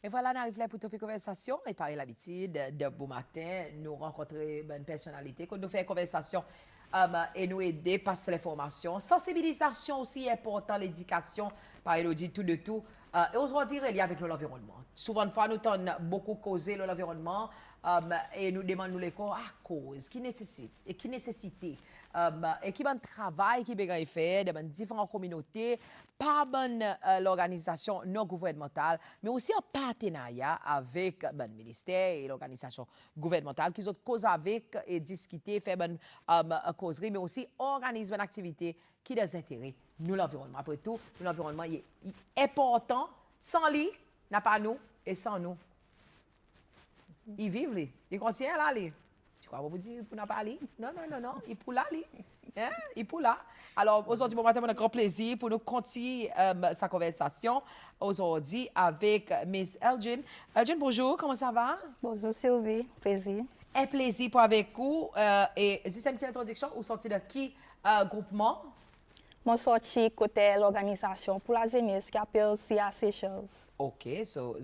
Et voilà, on arrive là pour une conversation. Et par l'habitude, de bon matin, nous rencontrer une personnalité. Quand nous faisons une conversation et nous aider à passer l'information. Sensibilisation aussi important, l'éducation, par Elodie, tout de tout. Et aujourd'hui, il y a avec l'environnement. Souvent, une fois, nous avons beaucoup causé l'environnement et nous demandons les corps à cause, qui nécessite, et qui nécessité, et qui bon travail qui peut faire dans différentes communautés, pas bonne l'organisation non gouvernementale, mais aussi en partenariat avec le ministère et l'organisation gouvernementale qui ont cause avec et discuter, faire bonne causerie, mais aussi organiser une activité qui a des intérêts, nous l'environnement. Après tout, l'environnement est important. Sans lui, n'a pas nous, et sans nous. Ils vivent, lui. Ils continuent là, lui. Tu crois, vous dire pour n'a pas lui? Non, non, non, non. Ils pour là, lui. Hein? Ils pour là. Alors, aujourd'hui, bon matin, on a un grand plaisir pour nous continuer sa conversation aujourd'hui avec Miss Elgin. Elgin, bonjour, comment ça va? Bonjour Sylvie, plaisir. Un plaisir pour avec vous. Et c'est une petite introduction ou sorti de qui groupement? Je suis sorti côté l'organisation pour la jeunesse qui appelle CIA Seychelles. OK, so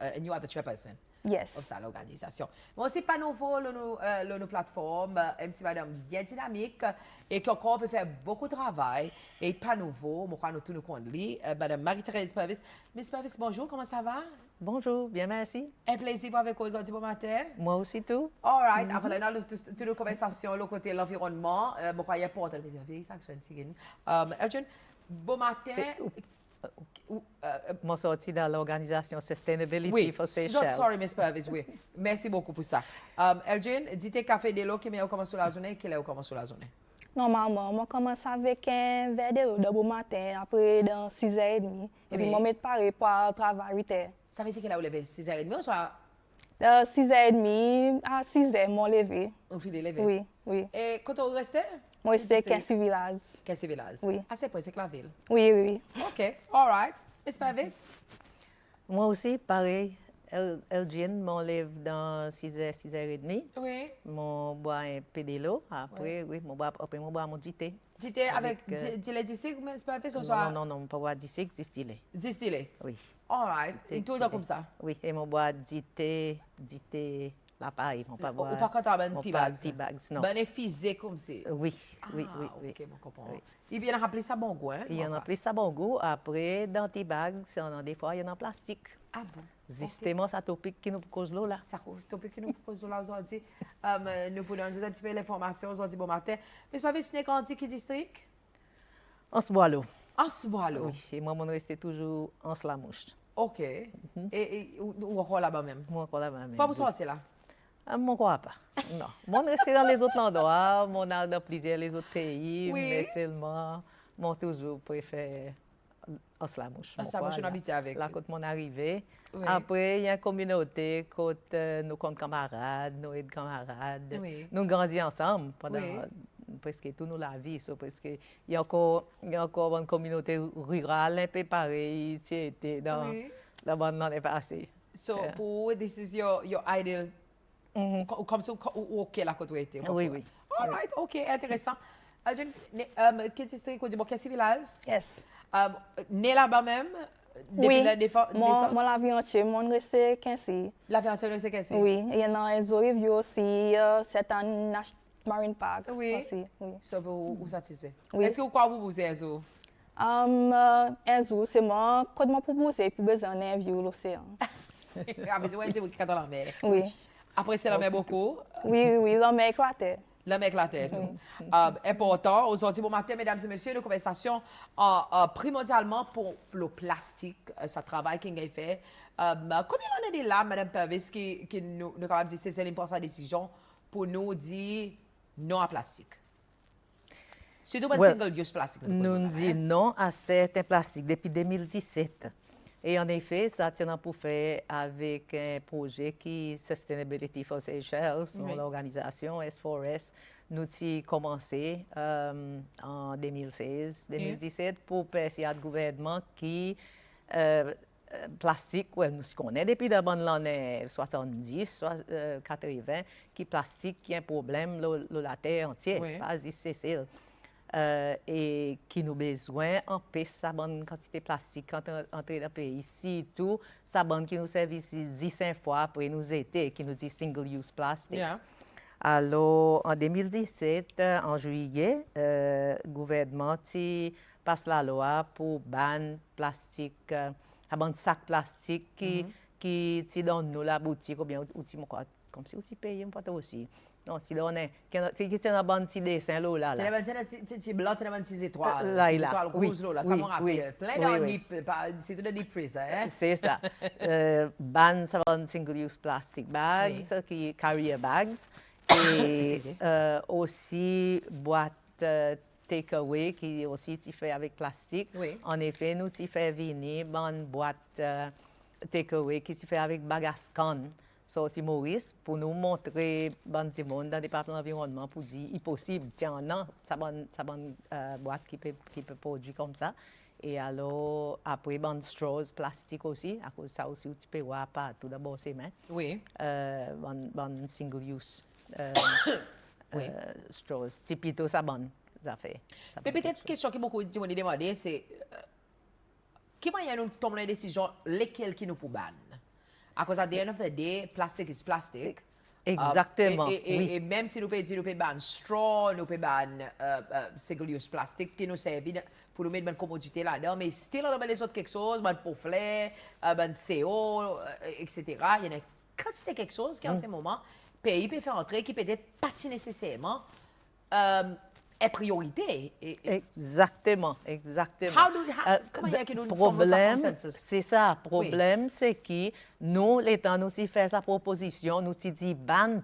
and you are the chairperson. Yes. Of ça, l'organisation. Mais aussi, pas nouveau, nos plateformes, un petit madame bien dynamique et qui encore peut faire beaucoup de travail. Et pas nouveau, je crois que nous tous nous connaissons. Madame Marie-Thérèse Purvis. Miss Purvis, bonjour, comment ça va? Bonjour, bien merci. Un plaisir avec vous aujourd'hui bon matin. Moi aussi tout. All right, avant d'aller toutes nos conversations, le côté de l'environnement, je crois qu'il y a important de dire ça, Elgin, bon matin. Moi sorti dans l'organisation Sustainability Oui, for Seychelles. sorry, Miss Purvis, oui. Merci beaucoup pour ça. Elgin, dites café de l'eau qui met au commence la journée, qui est au commence la journée? Normalement, je commence avec un verre de l'eau de bon matin, après dans 6h30. Et puis, je me prépare pour le travail 8h. Ça veut dire qu'elle a levé 6h30 ou soit? De 6h30 à 6h, je me levé. On finit levé? Oui, oui. Et quand on restait? Moi, c'était 15 villages. 15 villages? Oui. Ah, c'est près, c'est que la ville? Oui, oui, oui. OK, all right. Miss Purvis? Moi aussi, pareil. Elgin, mon lève dans 6h, 6h30. Oui. Mon bois un peu de l'eau. Après, oui, mon bois mon dité. Dité avec distillé distillé, Miss Purvis, ou soit? Non, non, pas bois distillé. Distillé? Oui. All right. Et tout le temps comme ça? Oui, et mon bois dité, l'appareil, mon pas bois. Ou pas quand tu as un petit bags? Petit bags, non. Bénéficié comme c'est? Oui, oui, oui, oui. OK, je comprends. Il vient rappeler ça bon goût, hein? Il y en a plus ça bon goût. Après, dans tes bags, des fois, il y en a en plastique. Ah bon? Justement, ça topique qui nous cause l'eau là. Ça topique qui nous pose là aujourd'hui. Nous pouvons donner un petit peu l'information aujourd'hui bon matin. Mais c'est pas vrai, c'est quand qui district? On se boit l'eau. En Sboilo. Oui, et moi, je reste toujours en Slamouche. OK. Et ou encore là-bas même? Moi, encore là-bas même. Pas pour sortir là? Moi, crois pas. Non. Moi, je reste dans les autres endroits. Moi, dans plusieurs les autres pays. Oui. Mais seulement, moi, toujours préfère en Slamouche. En Slamouche, on habite avec. Là, quand mon arrivé. Oui. Après, il y a une communauté, quand nous sommes camarades, nous sommes camarades. Oui. Nous grandissons ensemble pendant Oui. presque toute la vie. Parce que il y a encore une communauté rurale un peu pareille qui était dans Oui. l'année passée. So, Yeah. pour this is your ideal, comme ça, ou OK là, quand tu étais? Oui, oui. All right, OK, intéressant. Elgin, quel district, dis-moi, quel village? Yes. Né là-bas même? Oui. Depuis la naissance? Moi, la vie entière, moi, je reste 15. La vie entière, c'est qu'est-ce? Oui. Il y en a un review aussi, c'est un Marine Park. Oui. Aussi, oui. Ça vous satisfait? Oui. Est-ce que vous croyez que vous posez un jour? Un jour, c'est moi, quand je propose, puis besoin d'un view l'océan. Avec du dire qui est dans la mer. Oui. Après, c'est la mer beaucoup. Oui, oui, l'homme éclaté. La mer éclatée, tout. Important. Aujourd'hui, bon matin, mesdames et messieurs, une conversation primordialement pour le plastique, ça travail qu'il a fait. Combien on est là, Madame Purvis, qui nous capable de dire c'est l'importance de la décision pour nous dire non à plastique? Surtout pas Well, single-use plastique. Nous disons non à certains plastiques depuis 2017. Et en effet, ça tient pour faire avec un projet qui Sustainability for Seychelles, Oui. l'organisation S4S. Nous avons commencé en 2016-2017 pour persuader le gouvernement qui plastique, ouais, nous connaissons depuis l'année 70, 80, qui plastique qui est un problème la terre entière, Oui. pas juste Seychelles. et qui nous besoin empêche sa bonne quantité plastique entrer dans le pays. Surtout, sa bonne qui nous servit 15 fois après nous était, qui nous dit single-use plastics. Yeah. Alors, en 2017, en juillet, le gouvernement passe la loi pour ban plastique, ban sac plastique qui donne nous la boutique ou bien comme si tu payes un peu aussi. Non, si on est, c'est un bon petit dessin là. C'est un petit blanc, c'est un petit étoile. Là, Petit étoile rouge là, ça me rappelle. Plein de deep, c'est tout de deep freezer, hein? C'est ça. Ban ça va single-use plastic bags, qui carrier bags. Et aussi boîte takeaway qui aussi tu fais avec plastique. Oui. En effet, nous tu fais venir une boîte takeaway qui tu fait avec bagascan. Sorti Maurice pour nous montrer bon du monde dans le département de l'environnement pour dire il est possible tiens non ça bonne boîte qui peut produire comme ça et alors après bon straws plastique aussi à cause ça aussi tu peux voir pas tout d'abord c'est mains oui bon single use oui. straws c'est plutôt ça bonne ça fait mais peut-être question qui beaucoup de monde demander c'est qui moyen nous tomber la décision lesquelles qui nous pour ban. Because at the end of the day, plastic is plastic. Exactement. Et même si nous pouvons ban straw, nous pouvons ban single-use plastic qui nous sert pour nous mettre une commodité là-dedans, mais still on a les autres quelque chose, ban pauflet, ban CO, etc. Il y a une quantité de quelque chose qui en ce moment, pays peut faire entrer qui peut-être pas nécessairement est priorité. Exactement. Comment il y a que nous tombons sur un consensus? C'est ça. Le problème, c'est que nous, l'État, nous fait sa proposition, nous dit ban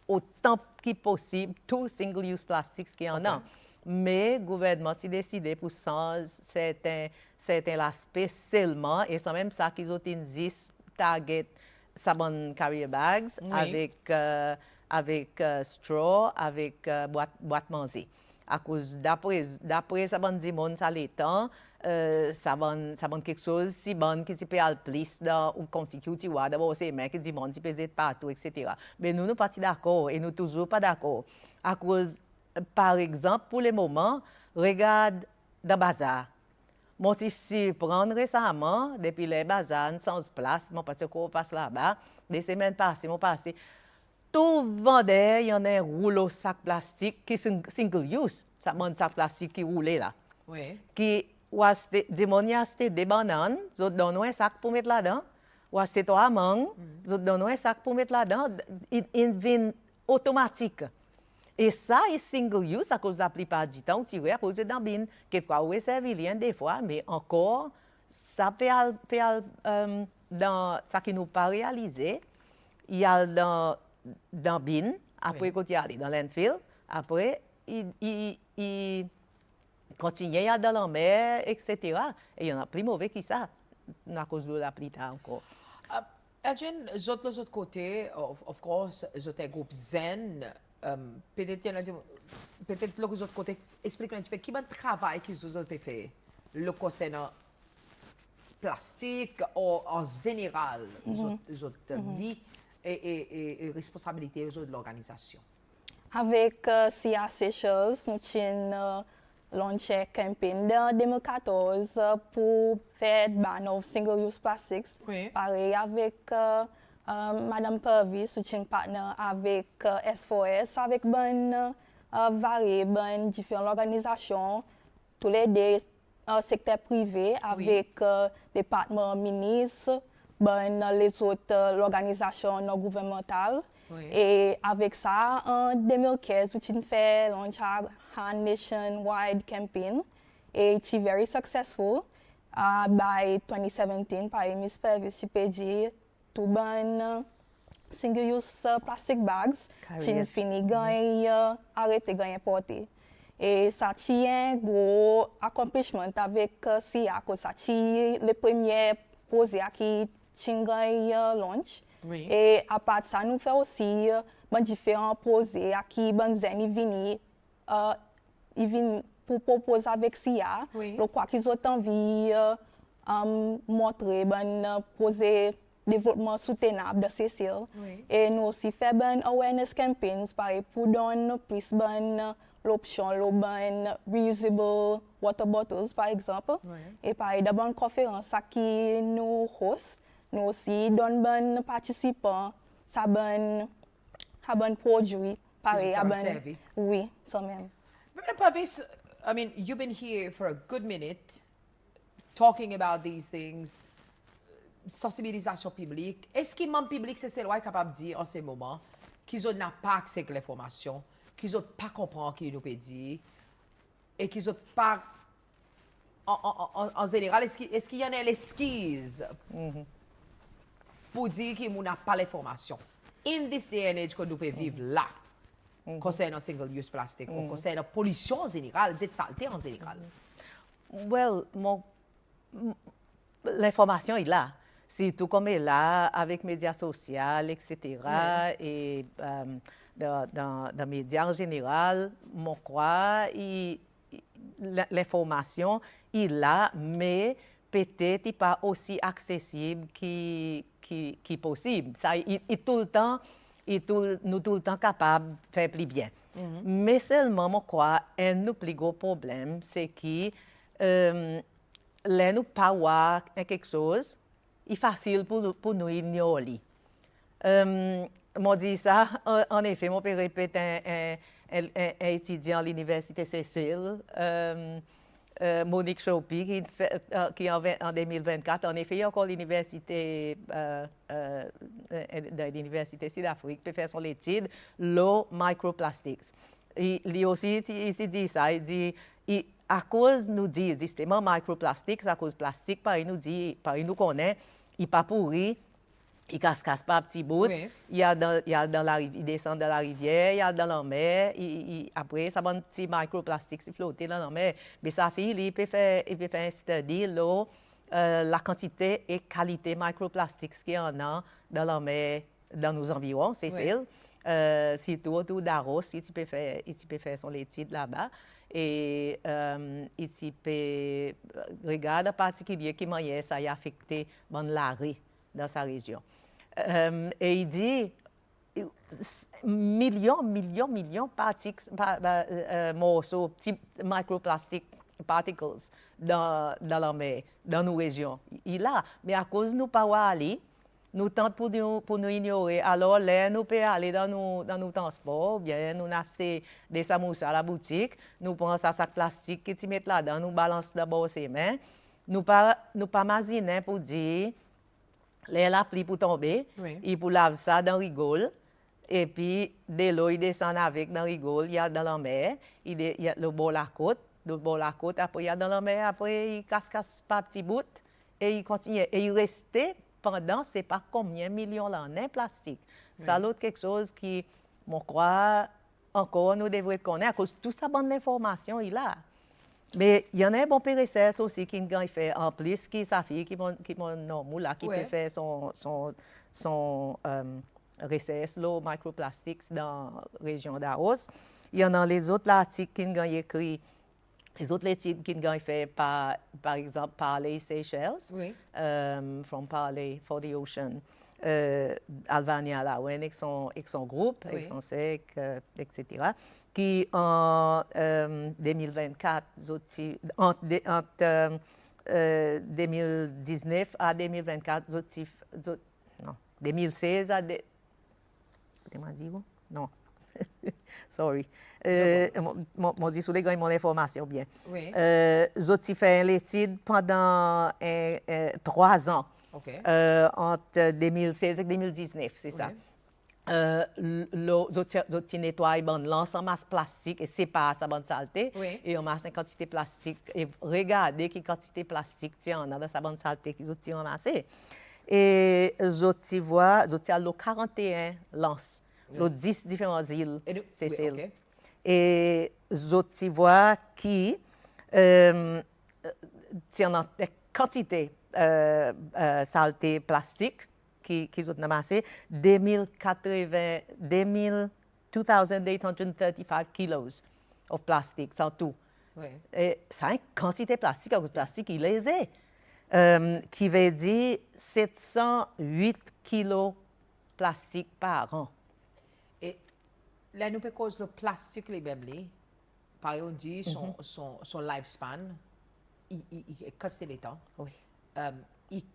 autant que possible tout single-use plastics qu'il y en a. Mais le gouvernement a décidé pour certains aspects seulement, et c'est même ça qu'ils ont dit target sa bonne carrier bags avec straw, avec boîte manger. À cause d'après ça bon monde ça l'étant ça bon quelque chose si bon qui peut aller plus dans ou constitue tu vois d'abord c'est mais qui dit monde qui peut être partout etc. Mais nous pas d'accord et nous toujours pas d'accord à cause par exemple pour le moment regarde dans bazar moi si prendre récemment depuis les bazar sans place mon parce qu'on passe là-bas des semaines passées mon passé tout vendeur, il y en a un rouleau sac plastique qui est single use. Ça un sac plastique qui roule là. Oui. Qui acheté des bananes, ils donnent un sac pour mettre là-dedans. Ou acheté 3 mangues, ils donnent un sac pour mettre là-dedans. Il vient automatique. Et ça est single use à cause de la plupart du temps, tu vois, poser dans bin, quelquefois oui servir des fois, mais encore ça peut dans ça qui nous pas réalisé, il y a dans bin, après quand il y a dans landfill, après il continue à dans la mer, etc. Et il y en a plus mauvais que ça, à cause de la pluie encore. Adrienne, de l'autre côté, of course, j'étais un groupe zen. Peut-être l'autre côté, explique un petit peu qui est le travail que vous avez fait, le concernant plastique ou en général, vie et responsabilité de l'organisation. Avec CIA Seychelles, nous avons lancé un campagne en 2014 pour faire ban of single-use plastics. Oui. Pareil avec Madame Purvis, nous sommes partenaires avec S4S, avec différentes organisations, tous les deux secteurs privés, avec départements ministres, les autres organisations non gouvernementales. Oui. Et avec ça, en 2015, nous avons fait un nationwide campaign. Et it's very successful. By 2017, par Miss Purvis, je peux dire, tout bon single-use plastic bags, qui fini arrêter de gagner porter. Et ça tient un gros accomplissement avec CIA, ça tient le premier projet qui tient launch. Oui. Et à part de ça, nous faisons aussi différents projets qui viennent pour proposer avec CIA. Oui. Le quoi qu'ils ont envie de montrer un projet de développement soutenable de Seychelles. Oui. Et nous aussi faisons awareness campaigns pour donner plus l'option, l'aubaine, reusable water bottles, par exemple. Ouais. Et pareil, dans une conférence qui nous host, nous aussi donnons bon participants, ça bon produit, pareil, Ils ont observé. oui, ça même. Madam Pavis, I mean, you've been here for a good minute talking about these things, sensibilisation publique. Est-ce que le public, c'est loi capable de dire en ce moment qu'ils n'ont pas accès à l'information, qu'ils n'ont pas compris ce qu'il nous peut dire, et qu'ils n'ont pas, en général, est-ce qu'il y en a l'esquisse pour dire qu'ils n'ont pas l'information? In this day and age que nous pouvons vivre là, concernant single-use plastique, ou concernant la pollution en général, cette saleté en général. Well, l'information est là. Surtout comme elle est là avec les médias sociaux, etc. Et dans les médias en général, je crois l'information est là, mais peut-être pas aussi accessible qui possible. Ça, il tout le temps, nous tout le temps capables de faire plus bien. Mais seulement, je crois, un plus gros problème, c'est que nous pas voir quelque chose, il est facile pour nous ignorer. Moi, dis ça, en effet, mon père répète un étudiant à l'université Cécile, Monique Chaupi, qui en 2024, en effet, il y a encore l'université Sud-Afrique, peut faire son étude, low microplastics. Il aussi il dit ça, il dit, à cause nous dit justement microplastics, à cause plastique, par nous connaît, il pas pourri. Il casse pas petit bout. Oui. Il descend dans la rivière, il y a dans la mer. Après, ça va un petit microplastique qui flotte dans la mer. Mais ça fait, il peut faire un study la quantité et qualité microplastiques qu'il y en a dans la mer, dans nos environs, Cécile. Surtout autour d'Aros, il peut faire son étude là-bas. Et il peut regarder en particulier comment ça a affecté l'arrêt dans sa région. Et il dit millions de morceaux, petits microplastiques, particles dans la mer, dans nos régions. Il a, mais à cause de nous pas aller, nous tentons pour nous ignorer. Alors là, nous pouvons aller dans nos transports, bien, nous acheter des samoussas à la boutique, nous prenons un sac plastique qui tu mets là-dedans, nous balançons d'abord ses mains. Nous pas imaginer pour dire la pluie pour tomber, il pour laver ça dans rigole, et puis de l'eau il descend avec dans rigole, il y a dans la mer, il y a le bord la côte, après il y a dans la mer, après il casse pas petit bout, et il continue, et il restait pendant, c'est pas combien millions d'années plastique. Ça l'autre quelque chose qui, je crois, encore nous devrions connaître, à cause de tout ça, bonne information, il a. Mais il y en a un bon PRSS aussi qui fait en plus, qui sa fille, qui peut faire son recherche, microplastics dans la région d'Aros. Il y en a les autres articles qui ont écrit, les autres études qui ont fait par exemple, Parley Seychelles, from Parley for the Ocean, Alvania Lawen avec son groupe, avec son SEC, etc., qui en 2024, entre 2019 à 2024, non, 2016 à... Comment dire? Non. Sorry. Moi, dis sous les gars, mon information bien. Oui. J'ai fait l'étude pendant 3 ans, entre 2016 et 2019, c'est ça. D'autres nettoient l'ensemble masse plastique et sépare sa bonne saleté et on masse une quantité plastique et regardez quelle quantité plastique tient dans sa bonne saleté qu'ils ont ramassé. Et d'autres voient, d'autres a 41 lances, 10 différentes îles, Cécile. Et d'autres voient qui tiennent une quantité saleté plastique qu'ils ont ramassé 2,835 kilos of plastique, sans tout. Et c'est une quantité plastique, un plastique il est aisé, qui veut dire 708 kilos plastique par an. Et là, nous pouvons cause le plastique les mêmes. pareil, on dit, son lifespan, il casse les temps. Oui.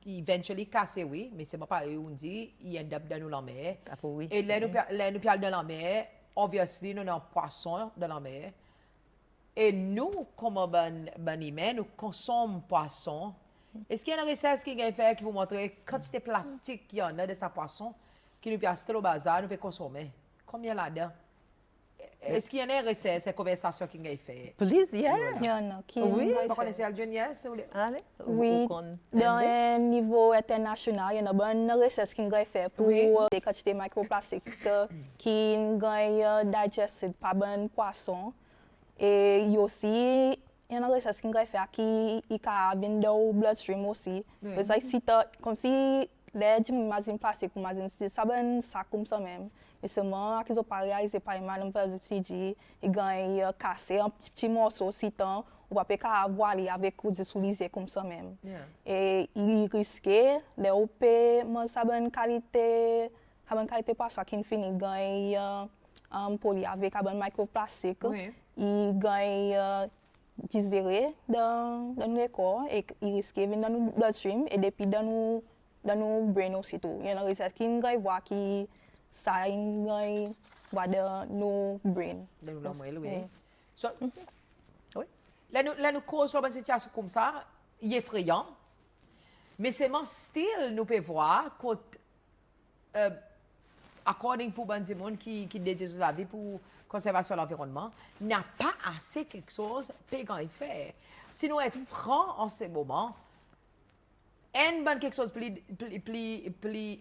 Il eventually casse, oui, mais c'est pas pareil, on dit, il end up dans nous la mer. Après, oui. Et là, nous parlons de la mer, obviously, nous avons un poisson dans la mer. Et nous, comme ben humain, nous consommons poisson. Est-ce qu'il y a une recette qui est faite qui vous montre quantité de plastique qu'il y en a de ce poisson qui nous peut acheter au bazar, nous peut consommer? Combien là-dedans? Est-ce qu'il y en a une recette, cette conversation qui est faite? Plusieurs. Il y en a qui Oui. Vous connaissez Algénie, yes? Allez. Oui, dans un niveau international, il y a une bonne recette qui est faite pour Oui. des quantités de microplastiques qui sont digested par bon poisson. Et il y a aussi une recette qui est faite qui vient dans le bloodstream aussi. Oui. Parce que comme si les imagines plastique, ça un sac comme ça même. Mais seulement qu'ils ont pas réalisé par les malades parce que ils gagnent cassé un petit morceau aussi temps ou pas qu'à avoir avec ou d'utiliser comme ça même. Yeah. Et ils risquaient de opérer mais ça bonne qualité pas ça qui finit gagne poly avec un microplastique. Oui. Ils gagnent digéré dans le corps et ils risquent de venir dans le bloodstream et depuis dans nos brain aussi tout. Il y a une recette qui gagne voir qui ça gagne voir dans nos brain. Dans nous la moelle, oui. Oui. So, Oui. là, nous cause une situation comme ça, il est effrayant. Mais c'est mon style, nous pouvons voir, que, according pour des gens qui dédient la vie pour conservation de l'environnement, n'a pas assez quelque chose pour faire. Si nous être francs en ce moment, quelque chose plus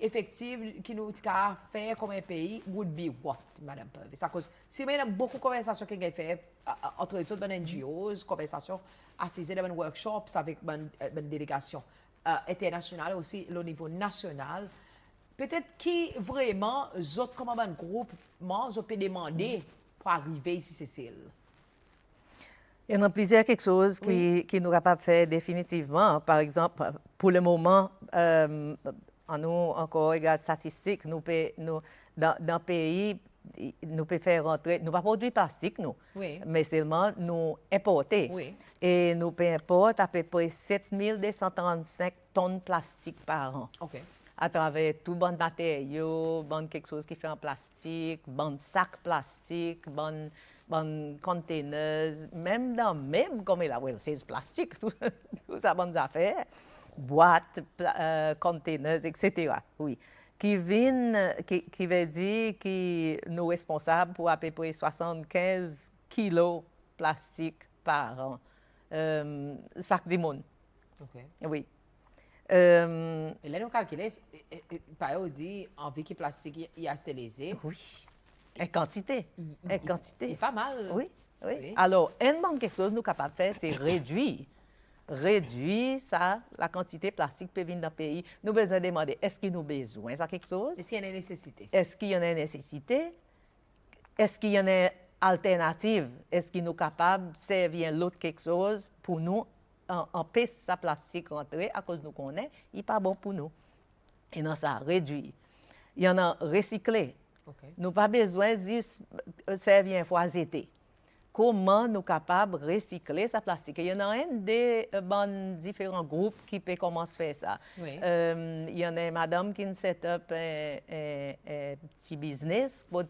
effectif qui nous a fait comme un pays would be what, Madame Purvis? C'est à cause, si il y a beaucoup de conversations qui ont fait entre les autres NGOs, conversations assises dans un workshop avec une délégation internationale aussi au niveau national, peut-être qui vraiment, autres comme un groupe, je peux demander pour arriver ici, Cécile. Il y en a plusieurs quelque chose qui nous capable de faire définitivement. Par exemple, pour le moment, en nous encore regarde statistique, dans le pays, nous pouvons faire rentrer, nous pas produire plastique nous, Oui. mais seulement nous importer. Oui. Et nous importer à peu près 7235 tonnes de plastique par an. OK. À travers tout bon matériaux, bon quelque chose qui fait en plastique, bon sac plastique, bon containers, même comme il a c'est plastique, tout ça bonnes affaires, boîtes, containers, etc. Oui. Qui veut dire que nous sommes responsables pour à peu près 75 kilos de plastique par an. Sac du monde. OK. Oui. Et là, nous calculons, par exemple, dit, en vie qui plastique, il y a célésé. Oui. En quantité. En quantité. Il est pas mal. Oui, oui. Oui. Alors, quelque chose que nous sommes capables de faire, c'est réduire ça, la quantité de plastique qui peut venir dans le pays. Nous avons besoin de demander, est-ce qu'il nous a besoin de quelque chose? Est-ce qu'il y a une nécessité? Est-ce qu'il y en a une nécessité? Est-ce qu'il y en a une alternative? Est-ce qu'il nous est capable de servir l'autre quelque chose pour nous empêcher sa plastique rentrer à cause de nous connaît, il n'est pas bon pour nous. Et dans ça, réduire. Il y en a recyclé. OK. Nous n'avons pas besoin de servir une fois été. Comment nous sommes capables de recycler sa plastique? Il y en a un des différents groupes qui peut commencer à faire ça. Oui. Il y en a une madame qui set up un petit business pour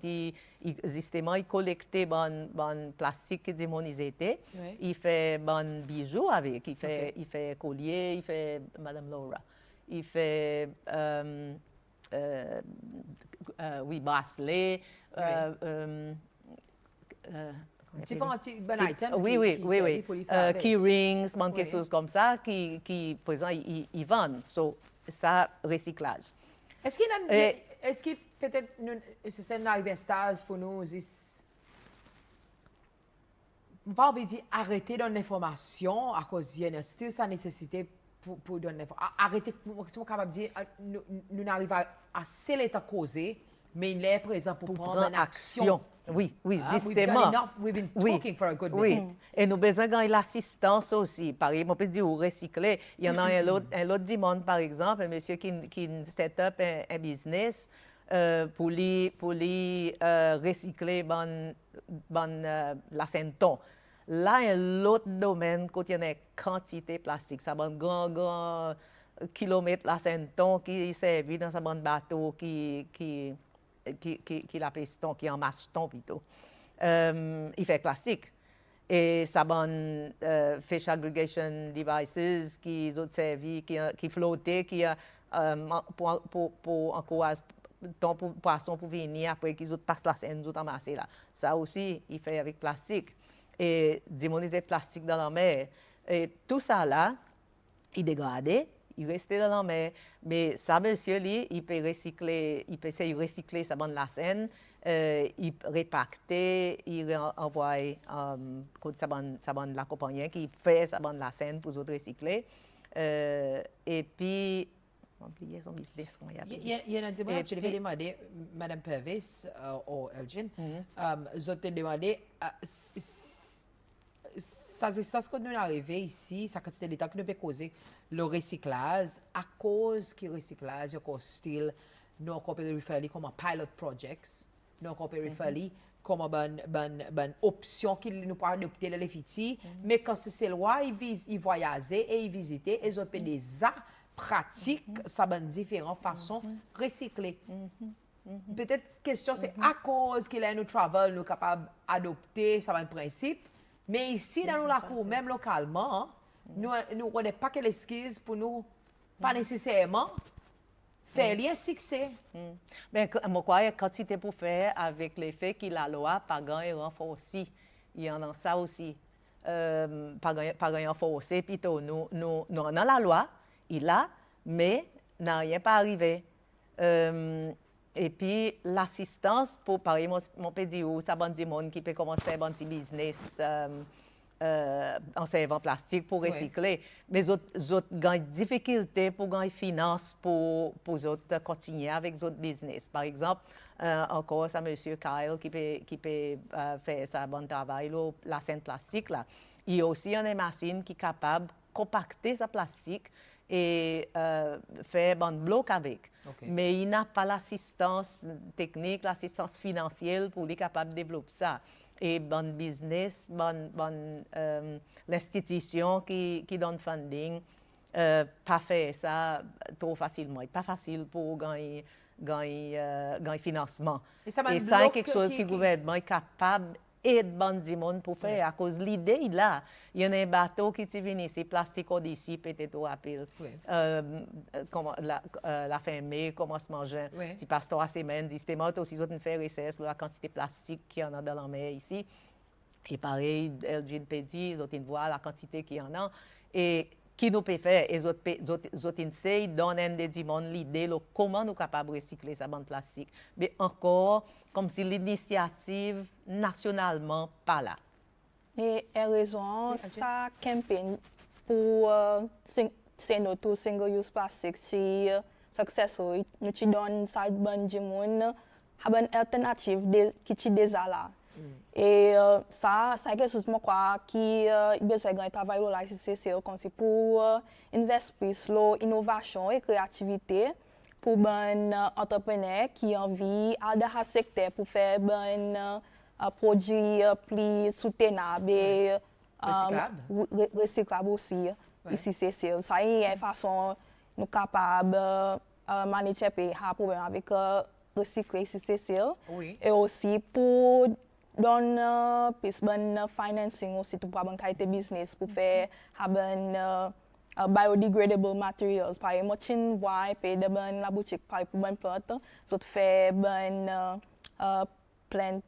justement il collectait bon plastique qui démonisé. Oui. Il fait bon bijoux avec, il fait collier, il fait Madame Laura, il fait bracelet. Différents bon items Oui. servent pour les faire avec. Key rings, quelque Oui. chose comme ça, qui par exemple, ils vendent. So, ça, recyclage. Est-ce qu'il y a est-ce que peut-être c'est un investage pour nous, on pas envie de dire arrêter de donner l'information à cause qu'il y a still sa nécessité pour donner l'information. Arrêter, si on est capable de dire, nous n'arrivons à assez l'état causé, mais il est présent pour prendre une action. Oui, Justement. justement. We've been talking for a good minute. Et nous avons besoin de l'assistance aussi. Par exemple, on peut dire recycler. Il y en a un autre demande, par exemple, un monsieur qui set up un business pour recycler la senton. Là, il y a l'autre domaine côté il y a une quantité de plastique. Ça va grand kilomètre la senton qui servi dans sa bande bateau qui la piston, qui en maston plutôt. Il fait plastique. Et ça bonne fish aggregation devices qui ont servi, qui flottaient, qui pour encourager ton poisson pour venir après qu'ils ont passé la scène, ils ont amassé là. Ça aussi, il fait avec plastique. Et démoniser plastique dans la mer. Et tout ça là, il dégradait, il restait dans la mer. Mais ça, monsieur, lui, il peut recycler, il peut essayer de recycler sa bande la scène. Il répartait, il envoie sa bande la compagnie qui fait sa bande la scène pour autres recycler. Et puis, on oublié son business. Il y a un débat, je devais demander, Mme Purvis ou Elgin, je te demandais, ça ce que nous arrivé ici, ça quantité de temps que nous peut causer le recyclage, à cause que le recyclage, au style, nous on peut référer comme un pilot projects, nous on peut référer comme une option qui nous peut adopter les filles, mais quand c'est loi, ils voyagent et ils visitent, et ils ont déjà pratique, ça va différentes façons recycler. Peut-être question c'est à cause qu'il a nous travel, nous capables d'adopter ça va un principe. Mais ici, dans la cour, même localement, nous n'avons pas que l'excuse pour nous, pas nécessairement, faire un succès. Mais moi, quoi, quantité pour faire avec l'effet que la loi, pas gagné renforcé. Il y en a ça aussi. Pas gagné renforcé, plutôt, nous avons la loi, il a, mais n'a rien pas arrivé. Et puis, l'assistance pour, par exemple, mon pédiatre, ça va dire monde qui peut commencer un petit business en servant plastique pour recycler. Mais ils ont des difficultés pour gagner finances pour continuer avec d'autres business. Par exemple, encore, ça, M. Kyle qui peut faire sa bon travail, la scène plastique. Là. Il y a aussi une machine qui est capable de compacter sa plastique et faire un bloc avec. Okay. Mais il n'a pas l'assistance technique, l'assistance financière pour être capable de développer ça. Et bon business, l'institution qui donne funding, pas faire ça trop facilement. Pas facile pour gagner financement. Et ça est quelque chose que le gouvernement est capable aide du monde pour faire. À cause de l'idée, là, il y a un bateau qui est venu ici, plastique d'ici, peut-être au rappel. La fermer, comment se manger. Si passe 3 semaines, justement, aussi, ils ont fait recherche sur la quantité de plastique qu'il y en a dans la mer ici. Et pareil, Elgin Pédi, ils ont voir la quantité qu'il y en a. Et qui nous peut faire, ils ont essayé de donner du monde l'idée de comment nous sommes capables de recycler sa bande plastique. Mais encore, comme si l'initiative nationalement pas là. Et raison, ça campagne pour say no to single-use plastic, si successful, nous te donne ça bonne du monde, une alternative qui te déjà là. Et ça, c'est quelque chose qui a besoin de travailler là, c'est comme si pour investir plus l'innovation et créativité pour les entrepreneurs qui ont envie dans le secteur pour faire des produits plus soutenables et recyclables aussi. Ici, c'est ça. Ça y est une façon nous capables de manager le problème avec recycler, c'est ça. Et aussi pour donner bon financing aussi pour avoir une qualité business pour faire biodegradable materials. Par exemple, tu vois, dans la boutique pour une plante, tu fais plant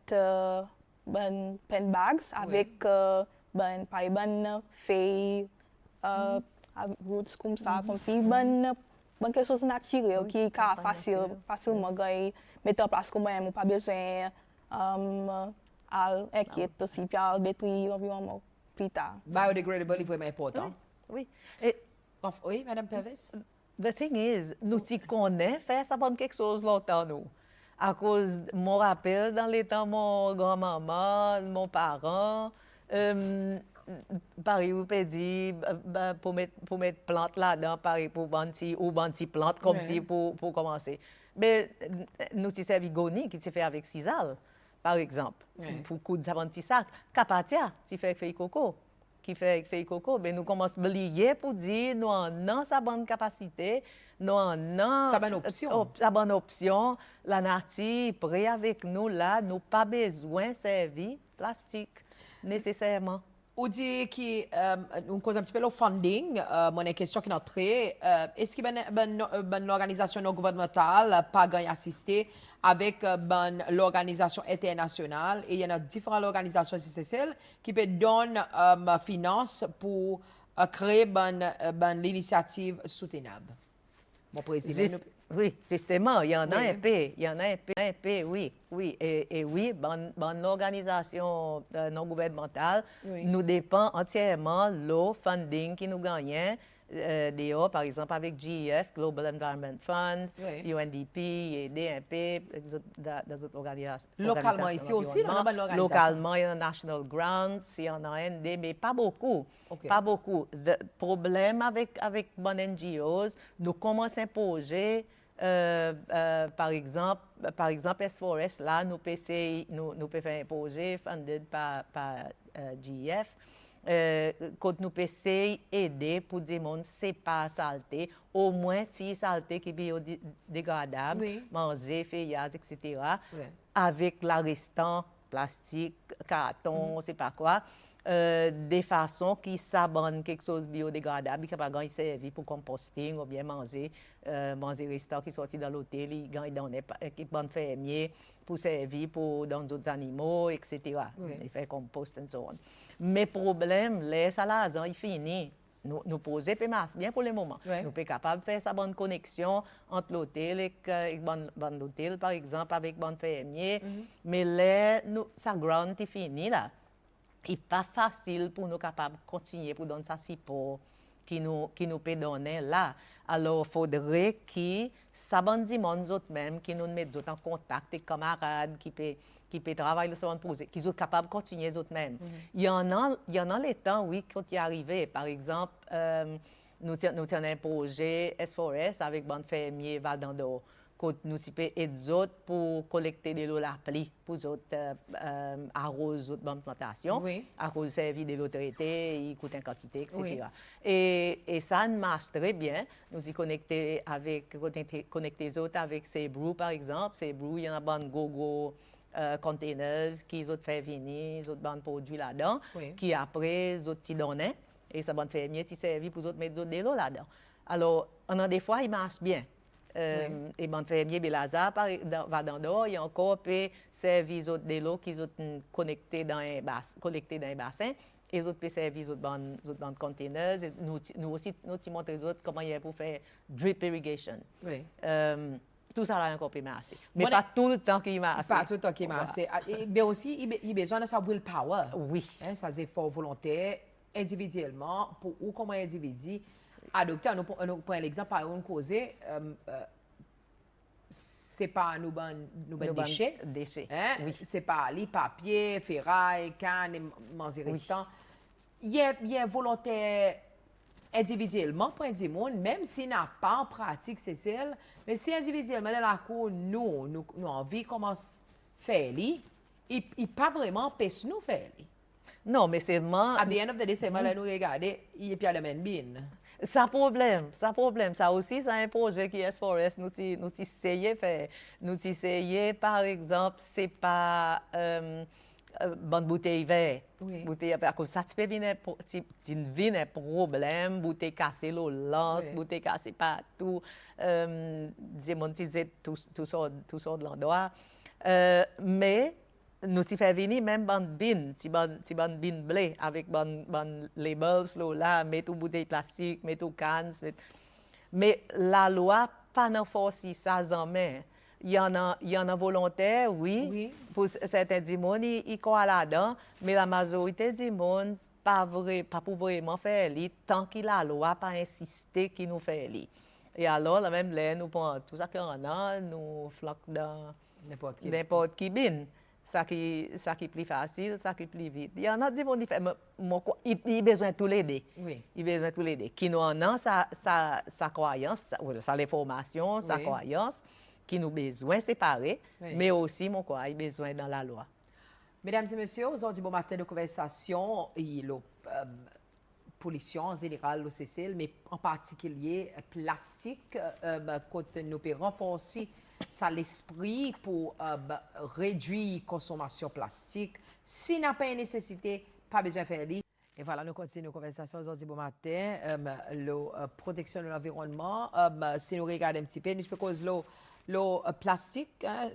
bags avec par exemple feuilles, roots comme ça, comme si quelque chose de naturel qui est facilement mettre en place comme moi, pas besoin inquiète aussi, puis à détruire l'environnement plus tard. Biodegradable est vraiment important. Oui. Oui, Mme Purvis? The thing is, nous t'y connaissons faire ça pendant quelque chose longtemps, nous. À cause, mon rappel dans les temps, mon grand-maman, mon parent, pareil, vous pouvez dire, pour mettre plante là-dedans, pareil, pour banti plante, comme si pour commencer. Mais nous t'y servi goni qui s'est fait avec sisal. par exemple, pour coup de savon petit sac, capatia, tu fais feuille coco, qui fait feuille coco, ben nous commençons à oublier pour dire nous en sa bonne capacité, nous en Ça bonne option. sa bonne option, la nature prêt avec nous là, nous pas besoin de servir plastique nécessairement. Ou dit que on cause un petit peu le funding, mon question qui est entrée, est-ce que une organisation non gouvernementale pas gagne assister avec l'organisation internationale et il y en a différentes organisations CCCL qui peut donner finance pour créer l'initiative soutenable. Mon président. Oui, justement, il y en a Oui. un peu, il y en a un peu, oui, oui. Et oui, bonne organisation non gouvernementale Oui. nous dépend entièrement le funding qui nous gagne. D'ailleurs, par exemple, avec GEF, Global Environment Fund, Oui. UNDP et DNP, des autres organisations. Localement ici aussi, on a une organisation. Localement, il y a National Grants, il y en a ND, mais pas beaucoup. OK. Pas beaucoup. Le problème avec bonnes NGOs, nous commençons à imposer, par exemple, S4S, là, nous pouvons faire imposer, funded par GEF, quand nous pouvons aider pour dire que ce n'est pas saleté, au moins si saleté qui est biodégradable, Oui. manger, feuillage, etc., Oui. avec la restant plastique, carton, c'est pas quoi, de façon qui s'abonne quelque chose de biodégradable, qui va servir pour composting ou bien manger restant qui sorti dans l'hôtel, il gagne dans qui bon fermier pour servir pour dans d'autres animaux, etc. Oui. Il fait compost et so on. Mais problème, les salades, il finit. Nous posons bien pour le moment. Ouais. Nous sommes capables de faire sa bonne connexion entre l'hôtel et bon l'hôtel, par exemple, avec bon fermier. Mais là, sa ground est fini là. Il n'est pas facile pour nous capables de continuer pour donner ça support qui nous peut donner là. Alors, il faudrait que ça bon dit autres même qui nous mettent en contact avec camarades qui peut travailler sur un projet, qui sont capables de continuer les autres mêmes. Il y en a les temps, oui, quand il est arrivé. Par exemple, nous tenons un projet S4S avec bon fermier Vadando. Quand nous pouvons aider les autres pour collecter de l'eau la pluie, pour les autres arroser les bonnes plantations, Oui. à cause de servir de l'eau traitée, il coûte une quantité, etc. Oui. Et ça marche très bien. Nous y connecter les autres avec ces brous, par exemple. Ces brous, il y en a bon go containers qui ont fait venir, les autres bons produits là-dedans, Oui. qui après, les autres t'y donnent, et ça bon fermier t'y servir pour les autres mettre de l'eau là-dedans. Alors, on a des fois, il marche bien. Et bon fermier Belazar va dans l'eau, il y a encore peut servir autres de l'eau qui sont connectés dans un bassin, et les autres peuvent servir autres bonnes containers. Et nous aussi nous montrons les autres comment il y a pour faire drip irrigation. Oui. Tout ça là encore peut marcher, mais Bon, pas tout le temps qu'il marche. Pas tout le temps qui marche. Mais aussi, il a besoin de sa willpower. Oui. Hein, ça efforts volontaires individuellement pour ou comme un individu adopter. Nous prenons l'exemple par une cause. C'est pas nous déchets. Hein? Oui. C'est pas les papiers, ferraille, canne, manger restant. Il y a volontaire individuellement pour un monde, même s'il n'a pas en pratique c'est celle, mais si individuellement dans la cour nous envie commence faire il pas vraiment pêche nous faire. Non, mais seulement. À the end of the day, c'est mal à nous regarder, il n'y a pas le même bin. Ça problème. Ça aussi, c'est un projet qui est S4S. Nous essayons faire. Nous essayons, par exemple, c'est pas bonne bouteille verte. Oui. Bouteille à cause ça, tu peux venir un problème, bouteille cassée, l'eau lance, Oui. bouteille cassée partout, démonétiser tout ça de l'endroit. Mais nous t'y fait venir même bonne bin, bonne bin blé avec bonne labels là, mettre tout bouteille plastique, mettre tout cannes, mais la loi pas n'en force ça en main. Il y en a volontaires, oui. Pour certains dimons, ils croient là-dedans, mais la majorité du monde pas pour vraiment faire li tant que la loi pas insisté qu'il nous fait li. Et alors la même là nous prend tout ça qu'on a, nous floque dans n'importe qui bin. Ça qui est plus facile, ça qui est plus vite. Il y en a des gens qui font, il a besoin de tous les deux. Oui. Il a besoin de tous les deux. Qui nous en a sa croyance, sa l'information, sa Oui. croyance, qui nous besoin séparés, Oui. mais aussi, mon quoi, il besoin dans la loi. Mesdames et messieurs, aujourd'hui, bon matin de conversation, et la pollution en général, le Cécile, mais en particulier plastique, quand nous pouvons renforcer ça l'esprit pour réduire la consommation plastique. Si n'a pas une nécessité, pas besoin de faire ça. Et voilà, nous continuons nos conversations aujourd'hui bon matin. La protection de l'environnement, si nous regardons un petit peu, nous pouvons le plastique, hein,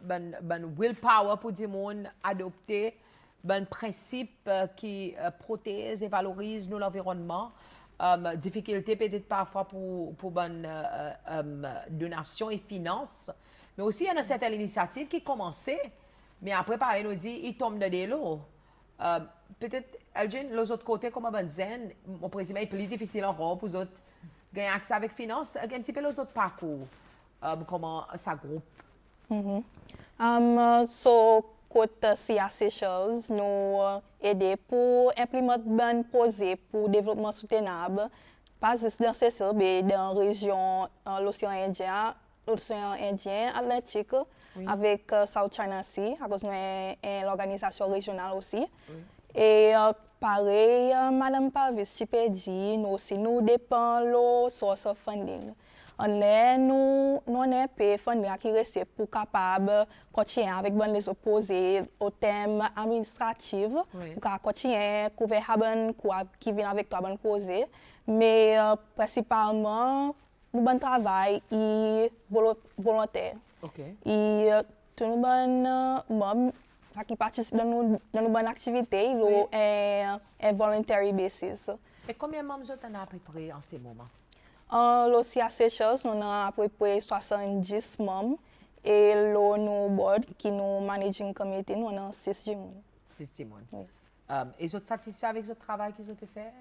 ben willpower pour dire monde adopter ben principe qui protège et valorise nous l'environnement. Difficulté peut-être parfois pour bonne donation et finances, mais aussi il y a une certaine initiative qui commençait, mais après pareil nous dit il tombe de l'eau. Peut-être Elgin les autres côtés comme ben zen, mon président est plus difficile encore pour les autres gagner accès avec finances, un petit peu les autres parcours, comment ça groupe. So, côté CAC Choses, nous aider pour implémenter un projet pour développement soutenable, pas juste dans Cécile, mais dans la région l'océan Indien, Atlantique, avec South China Sea, à cause de l'organisation régionale aussi. Et pareil, Madame Pavis, si peut dire, nous aussi, nous dépend de source of funding. Nous avons payé funding qui reste pour capable continuer avec les opposés au thème administratif, pour continuer couvrir qui vient avec toi projet, mais principalement nous avons travail et volontaire. Et tout le monde qui participe dans nos bonnes activités, est voluntary basis. Et combien de membres vous avez à peu près en ce moment? L'OCA Seychelles, nous avons à peu près 70 membres et le board qui nous managing committee, nous avons 6 membres. 6 membres. Oui. Et vous êtes satisfait avec votre travail que vous avez fait?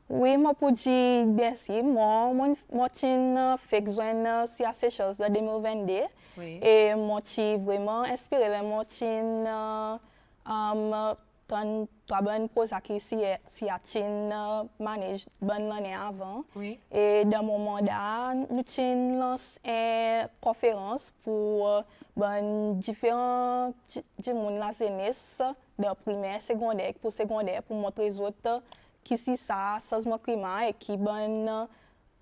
Oui, moi pour dire merci, moi j'ai fait besoin CA Seychelles de 2022 et moi j'ai vraiment inspiré, moi j'ai un projet qui si manage bonne l'année avant. Et dans mon mandat, nous avons lancé une conférence pour différents gens de la jeunesse, de primaire, secondaire, pour montrer aux autres qui c'est ça, changement climat et qui bonne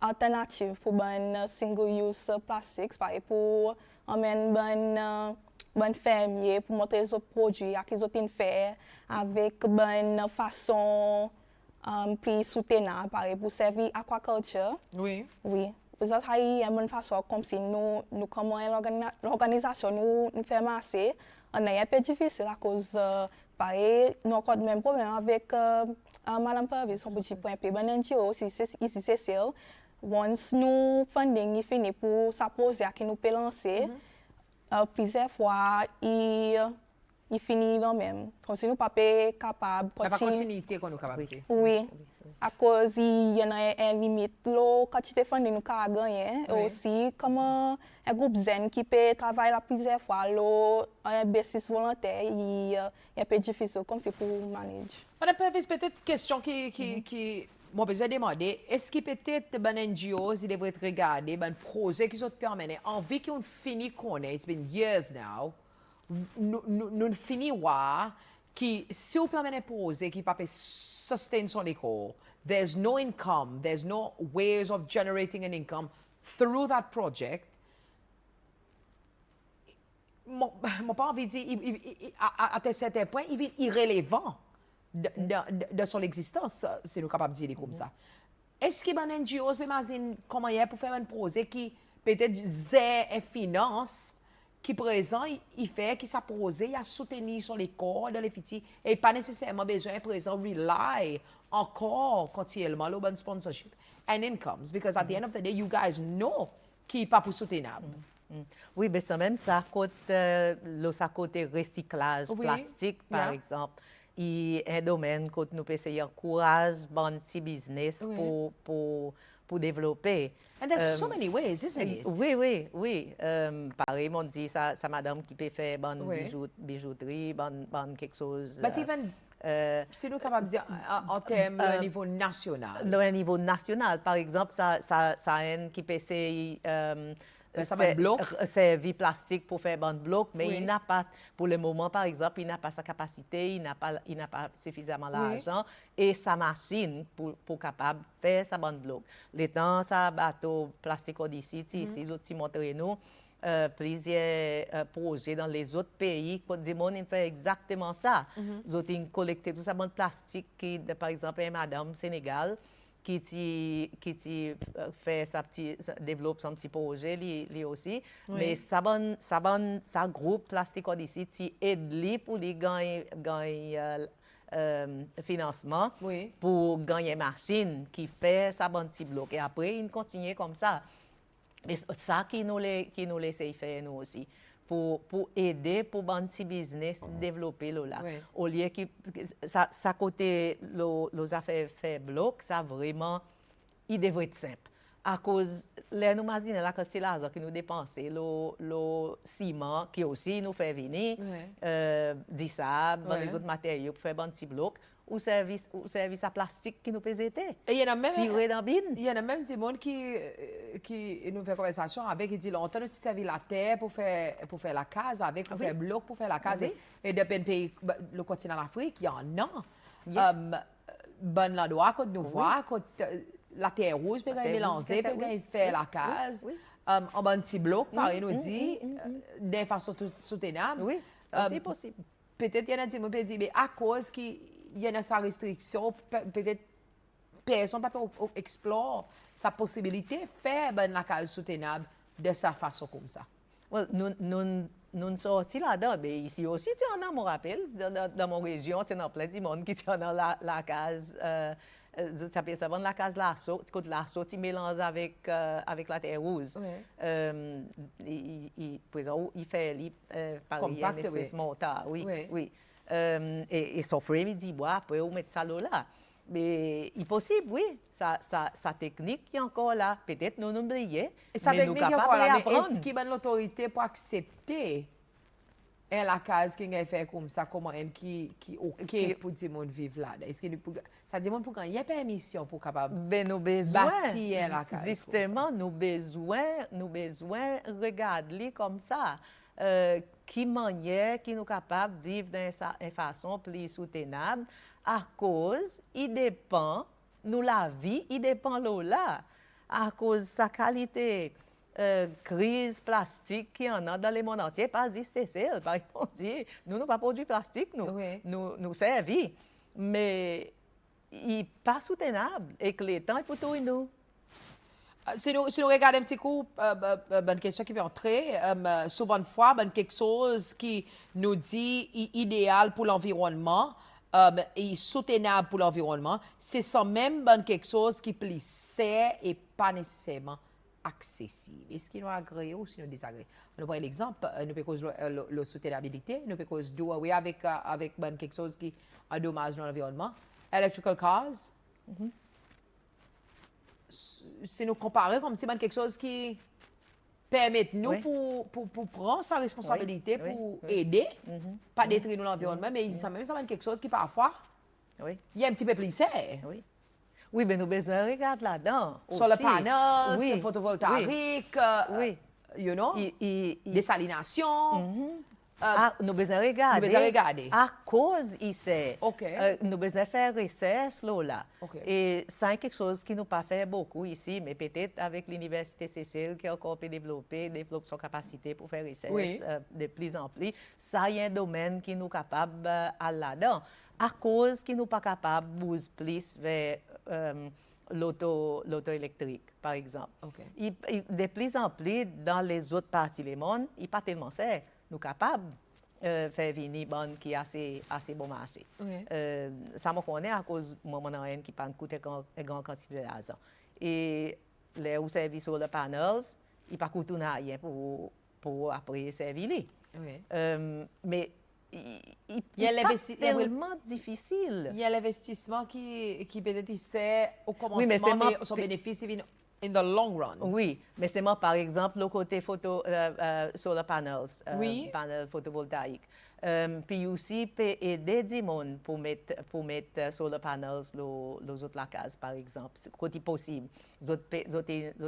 alternative pour bonne single use plastique, pour emmener bonne fermier pour montrer les autres produits qu'ils ont fait avec bonne façon plus soutenable pour servir aquaculture. Oui. Vous avez une bonne façon comme si nous comment l'organisation nous fait masser, on est un peu difficile à cause pareil, nous avons le même problème avec Madame Pavis, on peut dire point P. NGO, ici Cécile, once nous funding est fini pour s'apposer à qui nous peut lancer, plusieurs fois, il finit dans même. Comme si nous ne sommes pas capables de continuer. La continuité qu'on est capable de dire. Oui. À cause il y a une limite, la quantité de funding nous avons gagné. Et aussi, comme un groupe zen qui peut travailler plusieurs fois, un basis volontaire, il est un peu difficile, comme c'est pour manager. Madame Pavis, peut-être une question qui moi besoin de demander, est-ce que peut-être les NGOs ils devraient regarder un projet qui sont permanent, envie qu'on finisse connaître, it's been years now, nous finissons voir que si on permet un projet qui ne peut pas soutenir son école, there's no income, there's no ways of generating an income through that project. Mon pas envie de dire, à un certain point, il est irrélevant de son existence, si nous sommes capables de dire comme ça. Est-ce que les NGOs peuvent imaginer comment il y a pour faire un projet qui peut-être zère et finance, qui présent, il fait, qui s'appose, il a soutenu sur les corps de l'EFITI et pas nécessairement besoin présent rely encore continuellement le bon sponsorship and incomes, because at the end of the day, you guys know qui n'est pas pour soutenable. Oui, mais c'est même ça, côté recyclage plastique, par exemple. Il y a un domaine que nous pouvons essayer d'encourager un petit business pour développer. And there's so many ways, isn't it? Oui. Pareil, on dit ça madame qui peut faire bonne bijouterie, bonne quelque chose. But even, si nous sommes capables de dire en termes au niveau national. Au niveau national, par exemple, ça a un qui peut essayer Ça va bloc. Servi plastique pour faire ban bloc, mais Oui. il n'a pas, pour le moment par exemple, il n'a pas sa capacité, il n'a pas suffisamment d'argent et sa machine pour capable de faire sa ban bloc. Les temps, ça bateau plastique d'ici, ici, l'autre montrer nous. Plusieurs projets dans les autres pays, du monde fait exactement ça. Ils ont collecté tout ça bon plastique qui, par exemple, madame Sénégal, qui fait développe son petit projet lui aussi. Mais ça groupe plastique d'ici, qui aide lui pour lui gagner financement pour gagner machine qui fait ça bon petit bloc. Et après, il continue comme ça. Et ça qui nous laisse faire nous aussi. Pour aider pour un petit business développer là. Au lieu que ça côté les affaires fait bloc, ça vraiment il devrait être simple. À cause les nous imaginer là que c'est l'argent que nous dépensons le ciment qui aussi nous fait venir du sable, les autres matériaux pour faire un petit bloc ou service à plastique qui nous peut aider. Et il y en a même tirer dans bin. Il y en a même des gens qui nous fait conversation avec, ils disent longtemps nous servi la terre pour faire la case avec pour faire bloc pour faire la case et depuis un pays le continent d'Afrique il y en a. Bon l'endroit quand nous voit quand la terre rouge peut mélanger peut faire la case en bon petit bloc pareil nous dit de façon soutenable. Oui, c'est possible. Peut-être il y en a des gens qui disent mais à cause qu'il y en a sa restriction peut-être personne ne peut explorer sa possibilité de faire la case soutenable de sa façon comme ça. Well, nous sortis là-dedans, mais ici aussi, tu en as, je me rappelle, dans mon région, tu en as plein de monde qui en a la case, ça peut savoir la case lasso, quand lasso, tu mélanges avec la terre rouge. Il fait pareil, un espèce mortar, oui. Et son frère me dit, après, on met ça là. Mais il est possible, oui. Sa technique est encore là. Peut-être nous oublions. Et sa technique est encore là. Mais est-ce qu'il y a l'autorité pour accepter la case qui est fait comme ça, comment elle qui OK pour dire monde vivre là? Est-ce que ça dit monde pour qu'il y ait permission pour capable bâtir la case? Justement, nous besoin regarder comme ça. Qui manière qui nous capable de vivre d'une façon plus soutenable à cause il dépend nous la vie il dépend là à cause sa qualité crise plastique qui en a dans le monde entier pas juste c'est par exemple nous pas produit plastique nous servi mais il n'est pas soutenable et que les temps est pour tout nous. Si nous regardons un petit coup, une question qui peut entrer, souvent une fois, quelque chose qui nous dit idéal pour l'environnement et soutenable pour l'environnement, c'est sans même quelque chose qui plissait et pas nécessairement accessible. Est-ce qu'il nous agrée ou sinon désagréable? Nous prenons l'exemple, nous pouvons cause la soutenabilité, nous pouvons cause douer avec quelque chose qui endommage l'environnement. Electrical cars. C'est nous comparer comme si c'est quelque chose qui permet nous pour prendre sa responsabilité, pour aider, pas détruire l'environnement, mais ça même ça quelque chose qui parfois, il y a un petit peu plus serré. Oui, mais nous avons besoin de regarder là-dedans. Sur le panneau, photovoltaïque, you know, désalination. Nous besoin regarder. À cause ici, nous besoin faire recherche là. Et c'est quelque chose qui nous pas fait beaucoup ici, mais peut-être avec l'université Cécile qui a encore développe son capacité pour faire recherche de plus en plus. Ça y est un domaine qui nous capable à là-dedans. À cause qui nous pas capable bouger plus vers l'auto électrique, par exemple. De plus en plus dans les autres parties du monde, il pas tellement c'est. Nous capables de faire venir bon qui assez bon marché. Ça me connaît à cause de mon moyen qui pas coûter une grande quantité d'argent. Et les services sur les panels, il pas coûte rien pour après servir. Mais il est tellement difficile. Il y a l'investissement qui peut-être c'est au commencement, mais son bénéfice vient in the long run. Oui, mais c'est moi, par exemple, le côté solar panels, panels photovoltaïques. Puis aussi, peut aider du monde pour mettre solar panels les autres la case, par exemple. C'est côté possible. Les autres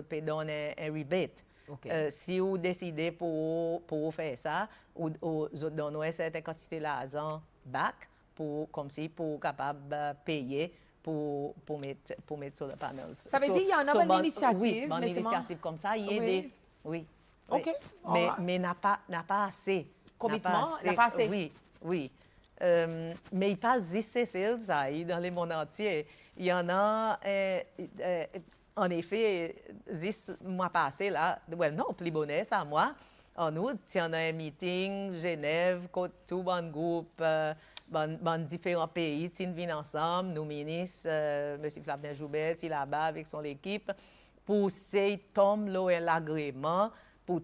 peut donner un rebate OK. Si vous décidez pour faire ça, vous donnez une certaine quantité d'argent back comme si pour capable payer pour mettre sur le panel. Ça veut dire qu'il y en a une initiative, oui, mais une c'est initiative comme ça, il y a Oui. des... Oui. OK, oui. alright. Mais n'a pas assez. Commitment, n'a pas assez. Oui, oui. Mais il passe juste ça dans le monde entier. Il y en a, en effet, 10 mois passés, là, well, non, plus bonnet, ça, moi, en août, il y en a un meeting, Genève, tout bon groupe, différents pays, qui viennent ensemble, nos ministres, M. Flavien Joubert, il est là-bas avec son équipe, pour tomber l'agrément, pour